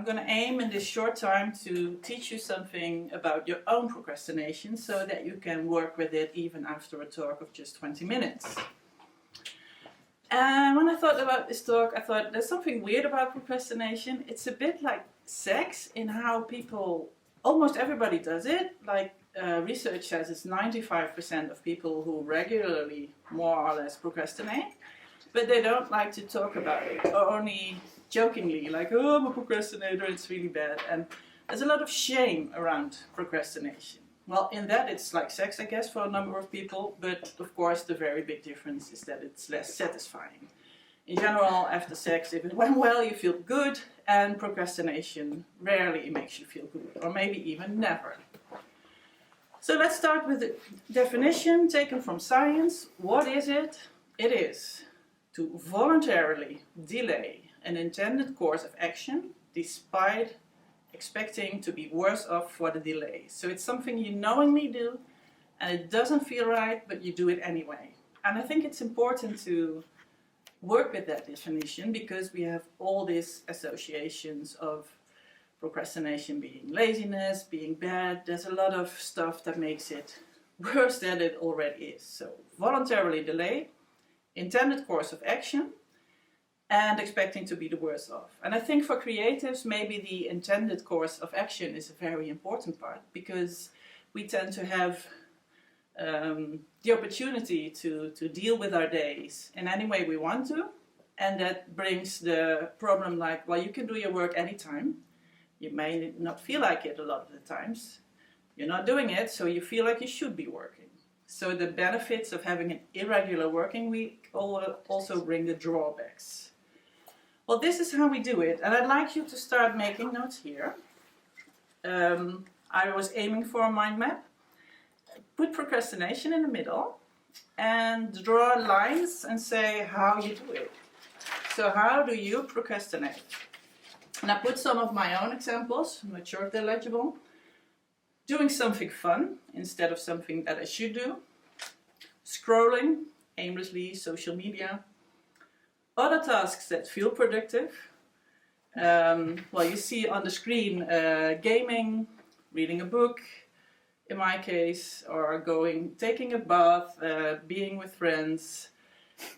going to aim in this short time to teach you something about your own procrastination so that you can work with it even after a talk of just 20 minutes. And when I thought about this talk, I thought there's something weird about procrastination. It's a bit like sex in how people, almost everybody does it. Like research says it's 95% of people who regularly more or less procrastinate, but they don't like to talk about it, or only jokingly, like, oh, I'm a procrastinator, it's really bad. And there's a lot of shame around procrastination. Well, in that it's like sex, I guess, for a number of people, but of course the very big difference is that it's less satisfying. In general, after sex, if it went well, you feel good, and procrastination rarely makes you feel good, or maybe even never. So let's start with the definition taken from science. What is it? It is to voluntarily delay an intended course of action despite expecting to be worse off for the delay. So it's something you knowingly do and it doesn't feel right, but you do it anyway. And I think it's important to work with that definition because we have all these associations of procrastination being laziness, being bad. There's a lot of stuff that makes it worse than it already is. So voluntarily delay, intended course of action, and expecting to be the worse off. And I think for creatives, maybe the intended course of action is a very important part because we tend to have the opportunity to deal with our days in any way we want to. And that brings the problem like, well, you can do your work anytime. You may not feel like it a lot of the times. You're not doing it, so you feel like you should be working. So the benefits of having an irregular working week also bring the drawbacks. Well, this is how we do it, and I'd like you to start making notes here. I was aiming for a mind map. Put procrastination in the middle and draw lines and say how you do it. So how do you procrastinate? And I put some of my own examples. I'm not sure if they're legible. Doing something fun instead of something that I should do. Scrolling aimlessly, social media. Other tasks that feel productive. Well, you see on the screen gaming, reading a book, in my case, or taking a bath, being with friends.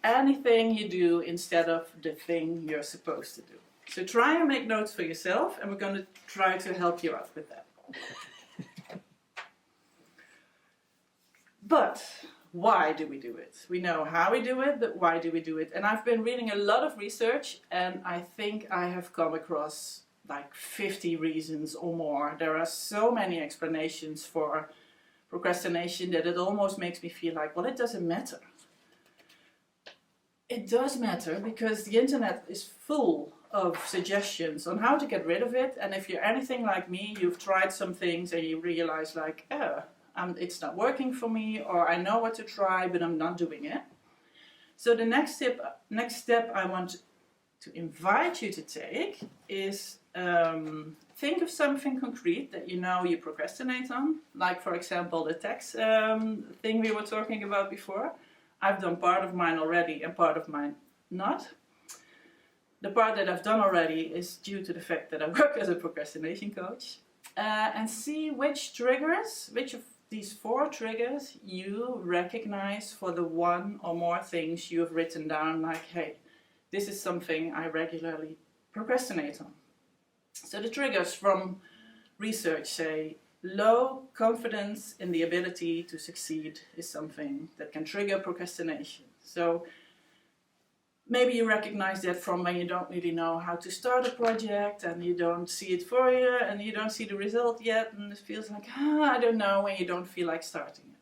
Anything you do instead of the thing you're supposed to do. So try and make notes for yourself, and we're going to try to help you out with that. But why do we do it? We know how we do it, but why do we do it? And I've been reading a lot of research, and I think I have come across like 50 reasons or more. There are so many explanations for procrastination that it almost makes me feel like, well, it doesn't matter. It does matter because the internet is full of suggestions on how to get rid of it. And if you're anything like me, you've tried some things and you realize like, it's not working for me, or I know what to try, but I'm not doing it. So the next step I want to invite you to take is think of something concrete that you know you procrastinate on. Like, for example, the tax thing we were talking about before. I've done part of mine already and part of mine not. The part that I've done already is due to the fact that I work as a procrastination coach. And see which of these 4 triggers you recognize for the one or more things you have written down, like, hey, this is something I regularly procrastinate on. So the triggers from research say, low confidence in the ability to succeed is something that can trigger procrastination. So maybe you recognize that from when you don't really know how to start a project and you don't see it for you and you don't see the result yet and it feels like, I don't know, when you don't feel like starting it.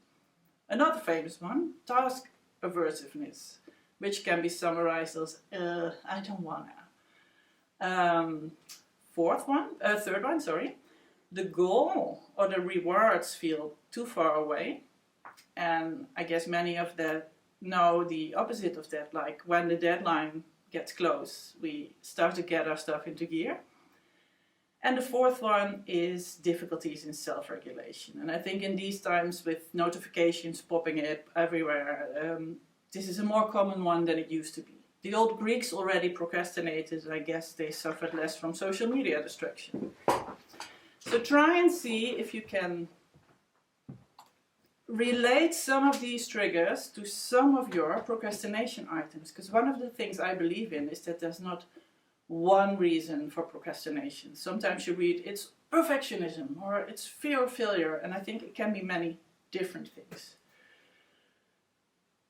Another famous one, task aversiveness, which can be summarized as, I don't wanna. Third one, the goal or the rewards feel too far away. And I guess many of that know the opposite of that, like when the deadline gets close, we start to get our stuff into gear. And the 4th one is difficulties in self-regulation. And I think in these times with notifications popping up everywhere, this is a more common one than it used to be. The old Greeks already procrastinated. I guess they suffered less from social media distraction. So try and see if you can relate some of these triggers to some of your procrastination items. Because one of the things I believe in is that there's not one reason for procrastination. Sometimes you read it's perfectionism or it's fear of failure, and I think it can be many different things.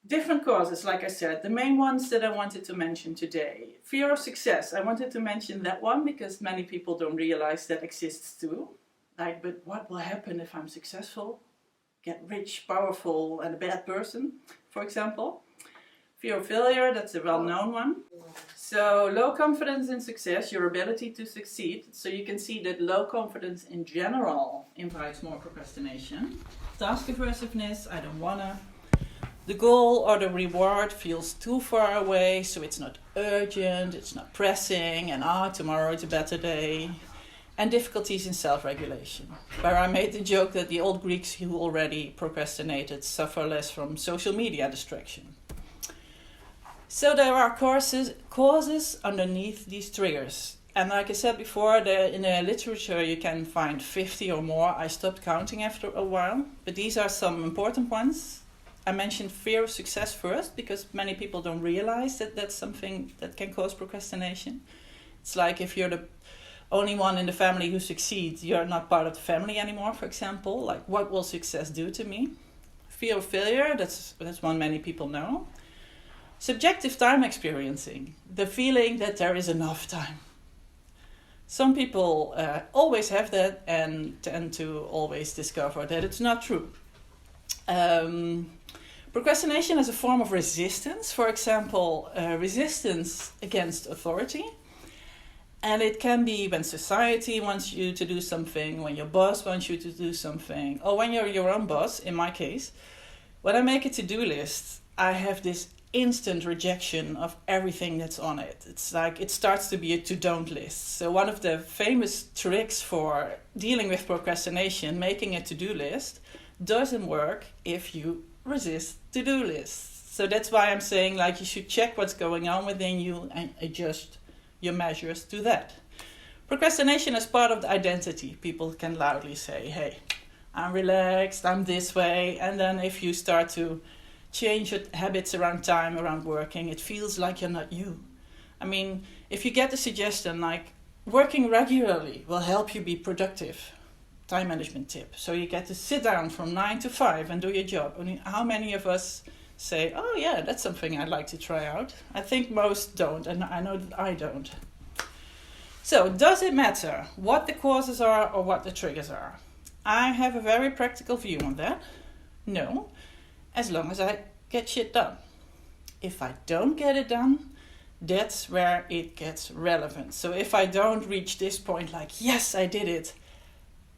Different causes, like I said, the main ones that I wanted to mention today. Fear of success. I wanted to mention that one because many people don't realize that exists too. Like, but what will happen if I'm successful? Get rich, powerful, and a bad person, for example. Fear of failure, that's a well-known one. So low confidence in success, your ability to succeed. So you can see that low confidence in general invites more procrastination. Task aversiveness, I don't wanna. The goal or the reward feels too far away, so it's not urgent, it's not pressing, and tomorrow is a better day. And difficulties in self-regulation, where I made the joke that the old Greeks who already procrastinated suffer less from social media distraction. So there are causes underneath these triggers. And like I said before, in the literature you can find 50 or more. I stopped counting after a while, but these are some important ones. I mentioned fear of success first because many people don't realize that that's something that can cause procrastination. It's like if you're the only one in the family who succeeds, you're not part of the family anymore, for example. Like, what will success do to me? Fear of failure, that's one many people know. Subjective time experiencing, the feeling that there is enough time. Some people always have that and tend to always discover that it's not true. Procrastination is a form of resistance, for example, resistance against authority. And it can be when society wants you to do something, when your boss wants you to do something, or when you're your own boss, in my case. When I make a to-do list, I have this instant rejection of everything that's on it. It's like it starts to be a to-don't list. So one of the famous tricks for dealing with procrastination, making a to-do list, doesn't work if you resist to-do lists. So that's why I'm saying like you should check what's going on within you and adjust your measures to that. Procrastination is part of the identity. People can loudly say, hey, I'm relaxed, I'm this way. And then if you start to change your habits around time, around working, it feels like you're not you. I mean, if you get the suggestion like working regularly will help you be productive, time management tip. So you get to sit down from 9 to 5 and do your job. I mean, how many of us say, oh yeah, that's something I'd like to try out? I think most don't, and I know that I don't. So does it matter what the causes are or what the triggers are? I have a very practical view on that. No, as long as I get shit done. If I don't get it done, that's where it gets relevant. So if I don't reach this point like, yes, I did it,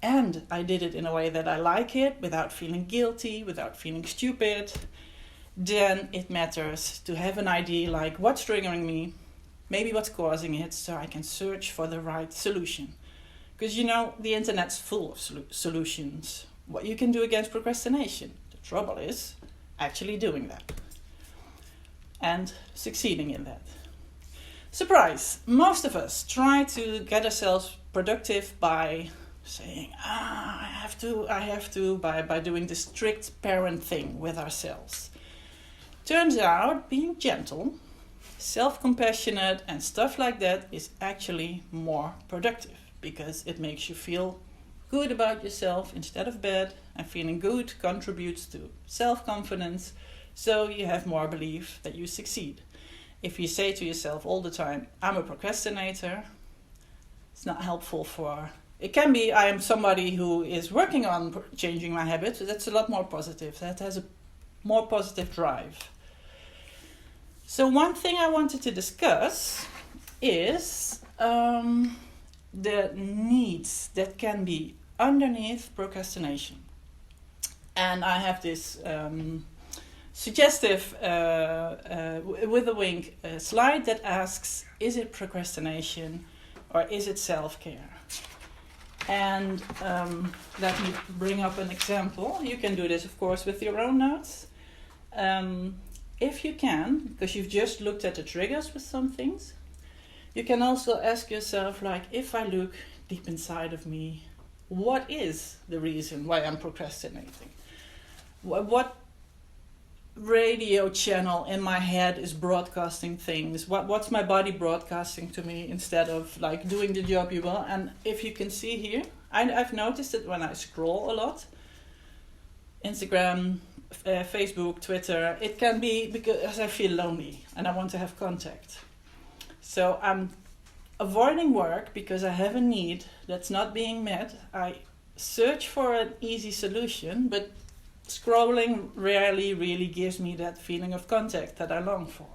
and I did it in a way that I like it, without feeling guilty, without feeling stupid, then it matters to have an idea like what's triggering me, maybe what's causing it, so I can search for the right solution. Because you know, the internet's full of solutions. What you can do against procrastination. The trouble is actually doing that and succeeding in that. Surprise! Most of us try to get ourselves productive by saying, I have to, by doing the strict parent thing with ourselves. Turns out being gentle, self-compassionate and stuff like that is actually more productive because it makes you feel good about yourself instead of bad, and feeling good contributes to self-confidence, so you have more belief that you succeed. If you say to yourself all the time, I'm a procrastinator, it's not helpful for... It can be, I am somebody who is working on changing my habits, but that's a lot more positive. That has a more positive drive. So one thing I wanted to discuss is the needs that can be underneath procrastination. And I have this suggestive, with a wink, slide that asks, is it procrastination or is it self-care? And let me bring up an example. You can do this, of course, with your own notes. if you can, because you've just looked at the triggers with some things, you can also ask yourself, like, if I look deep inside of me, what is the reason why I'm procrastinating? What radio channel in my head is broadcasting things? What's my body broadcasting to me instead of like doing the job you will? And if you can see here, I've noticed it when I scroll a lot, Instagram, Facebook, Twitter, it can be because I feel lonely and I want to have contact. So I'm avoiding work because I have a need that's not being met. I search for an easy solution, but scrolling rarely really gives me that feeling of contact that I long for.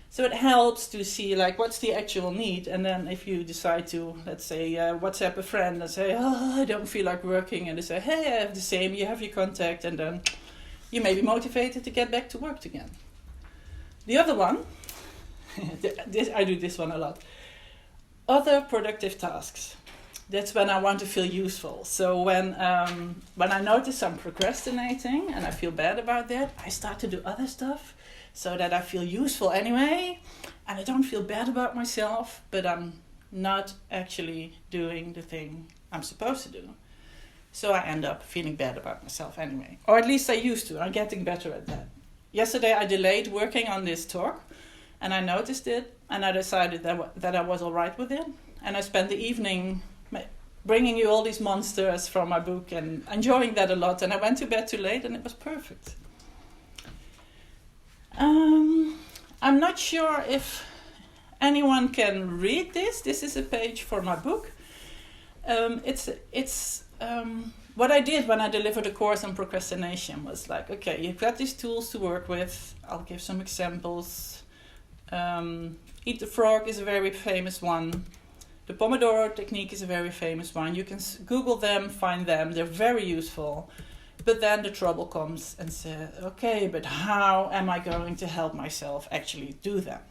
So it helps to see like what's the actual need, and then if you decide to, let's say, WhatsApp a friend and say, oh, I don't feel like working, and they say, hey, I have the same, you have your contact, and then you may be motivated to get back to work again. The other one, I do this one a lot, other productive tasks. That's when I want to feel useful. So when I notice I'm procrastinating and I feel bad about that, I start to do other stuff so that I feel useful anyway, and I don't feel bad about myself, but I'm not actually doing the thing I'm supposed to do. So I end up feeling bad about myself anyway. Or at least I used to. I'm getting better at that. Yesterday I delayed working on this talk, and I noticed it, and I decided that I was all right with it. And I spent the evening bringing you all these monsters from my book and enjoying that a lot. And I went to bed too late, and it was perfect. I'm not sure if anyone can read this. This is a page for my book. It's what I did when I delivered a course on procrastination was like, okay, you've got these tools to work with. I'll give some examples. Eat the Frog is a very famous one. The Pomodoro technique is a very famous one. You can Google them, find them. They're very useful. But then the trouble comes and says, okay, but how am I going to help myself actually do them?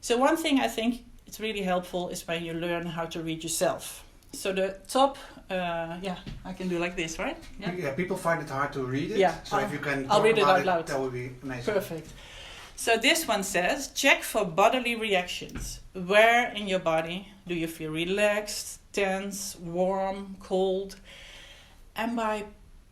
So one thing I think it's really helpful is when you learn how to read yourself. So the top, I can do like this, right? Yeah, people find it hard to read it. Yeah, so if you can I'll read it out it, loud. That would be amazing. Perfect. So this one says, check for bodily reactions. Where in your body do you feel relaxed, tense, warm, cold? And by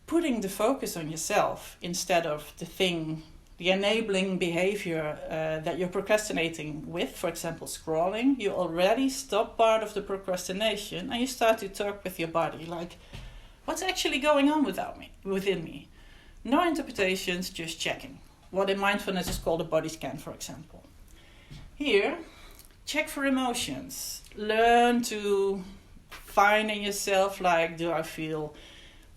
putting the focus on yourself instead of the enabling behavior that you're procrastinating with, for example, scrolling, you already stop part of the procrastination and you start to talk with your body, like, what's actually going on within me? No interpretations, just checking. What in mindfulness is called a body scan, for example. Here, check for emotions. Learn to find in yourself, like, do I feel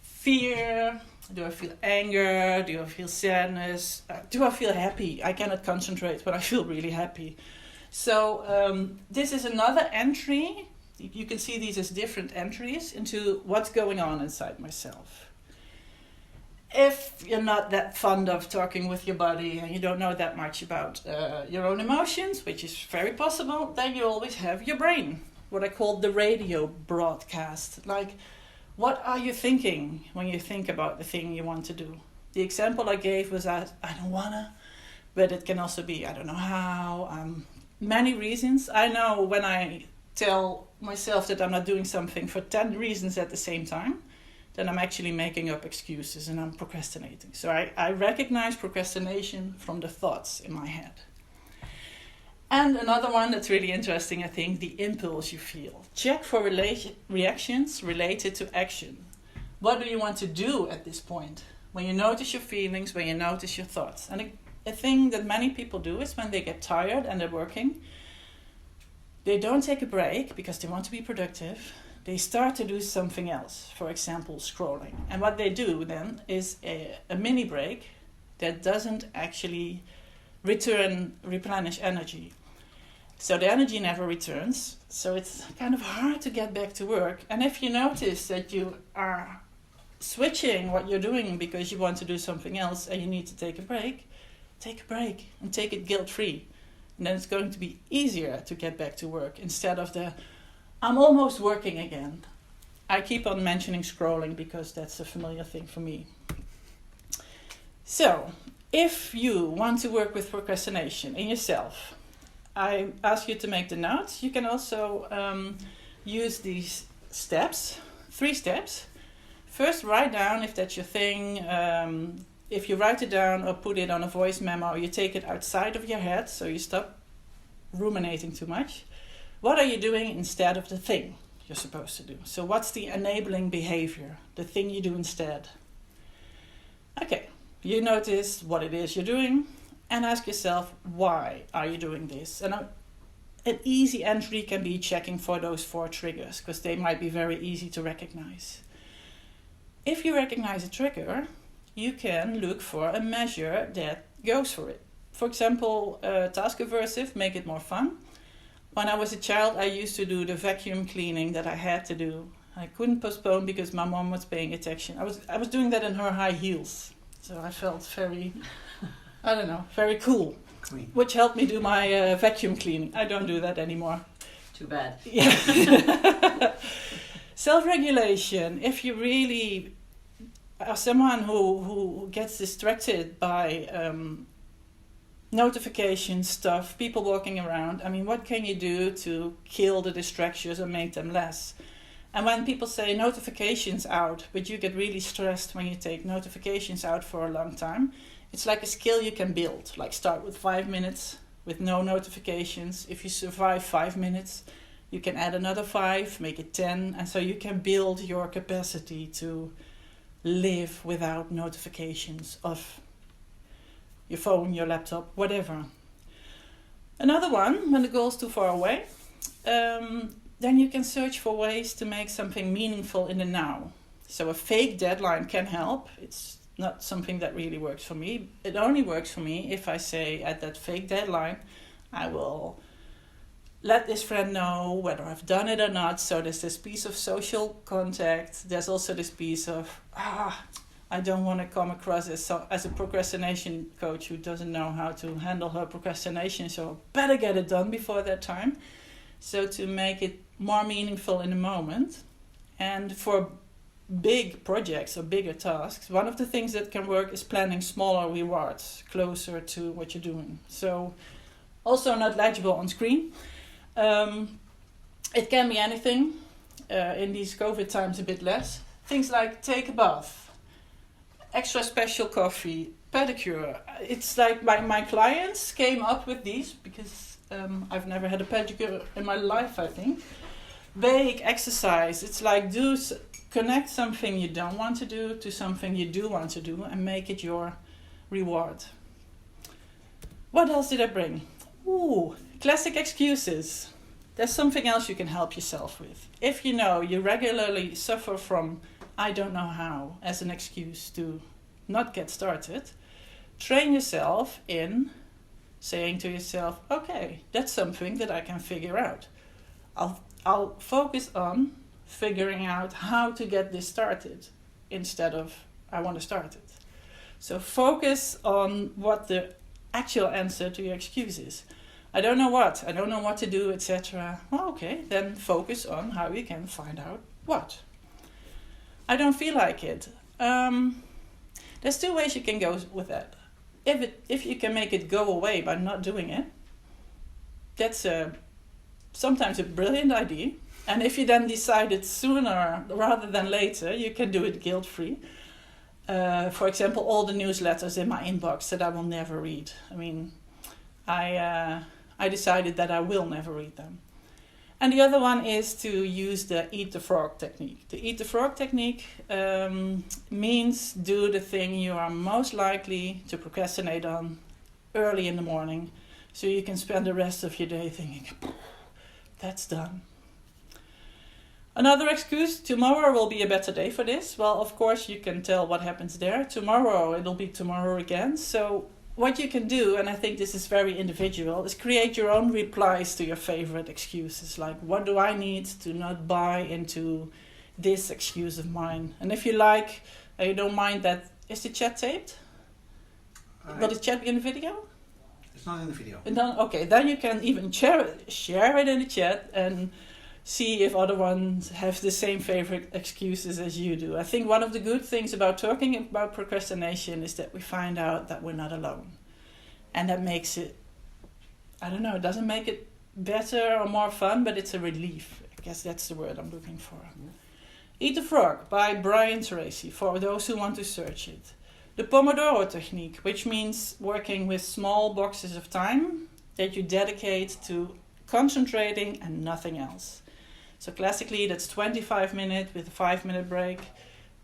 fear? Do I feel anger? Do I feel sadness? Do I feel happy? I cannot concentrate, but I feel really happy. So this is another entry. You can see these as different entries into what's going on inside myself. If you're not that fond of talking with your body and you don't know that much about your own emotions, which is very possible, then you always have your brain, what I call the radio broadcast. Like, what are you thinking when you think about the thing you want to do? The example I gave was I don't wanna, but it can also be I don't know how. Many reasons. I know when I tell myself that I'm not doing something for 10 reasons at the same time, then I'm actually making up excuses and I'm procrastinating. So I recognize procrastination from the thoughts in my head. And another one that's really interesting, I think, the impulse you feel. Check for reactions related to action. What do you want to do at this point? When you notice your feelings, when you notice your thoughts. And a thing that many people do is when they get tired and they're working, they don't take a break because they want to be productive. They start to do something else, for example, scrolling. And what they do then is a mini break that doesn't actually replenish energy. So the energy never returns, so it's kind of hard to get back to work. And if you notice that you are switching what you're doing because you want to do something else and you need to take a break and take it guilt-free. And then it's going to be easier to get back to work instead of I'm almost working again. I keep on mentioning scrolling because that's a familiar thing for me. So, If you want to work with procrastination in yourself, I ask you to make the notes. You can also use these steps, 3 steps. First, write down if that's your thing. If you write it down or put it on a voice memo, you take it outside of your head, so you stop ruminating too much. What are you doing instead of the thing you're supposed to do? So what's the enabling behavior, the thing you do instead? Okay, you notice what it is you're doing and ask yourself, why are you doing this? And an easy entry can be checking for those 4 triggers, because they might be very easy to recognize. If you recognize a trigger, you can look for a measure that goes for it. For example, task aversive, make it more fun. When I was a child, I used to do the vacuum cleaning that I had to do. I couldn't postpone because my mom was paying attention. I was doing that in her high heels. So I felt very, very cool. Clean. Which helped me do my vacuum cleaning. I don't do that anymore. Too bad. Yeah. Self-regulation. If you really are someone who gets distracted by notifications, stuff, people walking around, what can you do to kill the distractions or make them less? And when people say notifications out, but you get really stressed when you take notifications out for a long time, it's like a skill you can build. Like start with 5 minutes with no notifications. If you survive 5 minutes, you can add another 5, make it 10. And so you can build your capacity to live without notifications of your phone, your laptop, whatever. Another one, when the goal is too far away, then you can search for ways to make something meaningful in the now. So a fake deadline can help. It's not something that really works for me. It only works for me if I say at that fake deadline, I will let this friend know whether I've done it or not. So there's this piece of social contact. There's also this piece of, I don't want to come across as a procrastination coach who doesn't know how to handle her procrastination, so better get it done before that time. So to make it more meaningful in the moment. And for big projects or bigger tasks, one of the things that can work is planning smaller rewards closer to what you're doing. So also not legible on screen. It can be anything. In these COVID times a bit less. Things like take a bath, extra special coffee, pedicure. It's like my clients came up with these because I've never had a pedicure in my life, I think. Vague exercise. It's like connect something you don't want to do to something you do want to do and make it your reward. What else did I bring? Classic excuses. There's something else you can help yourself with. If you know you regularly suffer from I don't know how as an excuse to not get started, train yourself in saying to yourself, okay, that's something that I can figure out. I'll focus on figuring out how to get this started instead of I want to start it. So focus on what the actual answer to your excuse is. I don't know what to do, etc. Well, okay, then focus on how you can find out what. I don't feel like it. There's 2 ways you can go with that. If you can make it go away by not doing it, that's sometimes a brilliant idea. And if you then decide it sooner rather than later, you can do it guilt-free. For example, all the newsletters in my inbox that I will never read. I decided that I will never read them. And the other one is to use the eat the frog technique. The eat the frog technique means do the thing you are most likely to procrastinate on early in the morning, so you can spend the rest of your day thinking, that's done. Another excuse, tomorrow will be a better day for this. Well, of course, you can tell what happens there. Tomorrow, it'll be tomorrow again. So what you can do, and I think this is very individual, is create your own replies to your favorite excuses. Like, what do I need to not buy into this excuse of mine? And if you like, you don't mind that, is the chat taped? Will the chat be in the video? It's not in the video. And then, okay, then you can even share it in the chat and see if other ones have the same favorite excuses as you do. I think one of the good things about talking about procrastination is that we find out that we're not alone. And that makes it, I don't know, it doesn't make it better or more fun, but it's a relief. I guess that's the word I'm looking for. Eat the Frog by Brian Tracy, for those who want to search it. The Pomodoro technique, which means working with small boxes of time that you dedicate to concentrating and nothing else. So classically that's 25 minutes with a 5-minute break,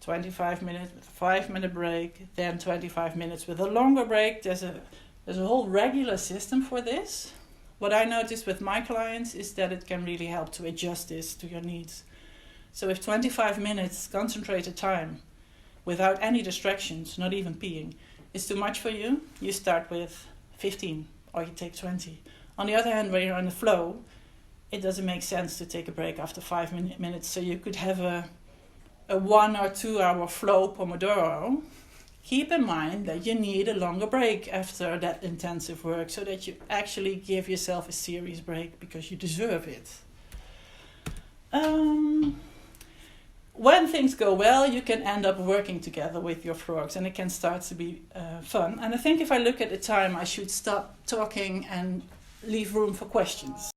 25 minutes with a 5-minute break, then 25 minutes with a longer break. There's a whole regular system for this. What I notice with my clients is that it can really help to adjust this to your needs. So if 25 minutes concentrated time without any distractions, not even peeing, is too much for you, you start with 15 or you take 20. On the other hand, when you're on the flow, it doesn't make sense to take a break after 5 minutes. So you could have a 1 or 2 hour flow Pomodoro. Keep in mind that you need a longer break after that intensive work so that you actually give yourself a serious break because you deserve it. When things go well, you can end up working together with your frogs and it can start to be fun. And I think if I look at the time, I should stop talking and leave room for questions.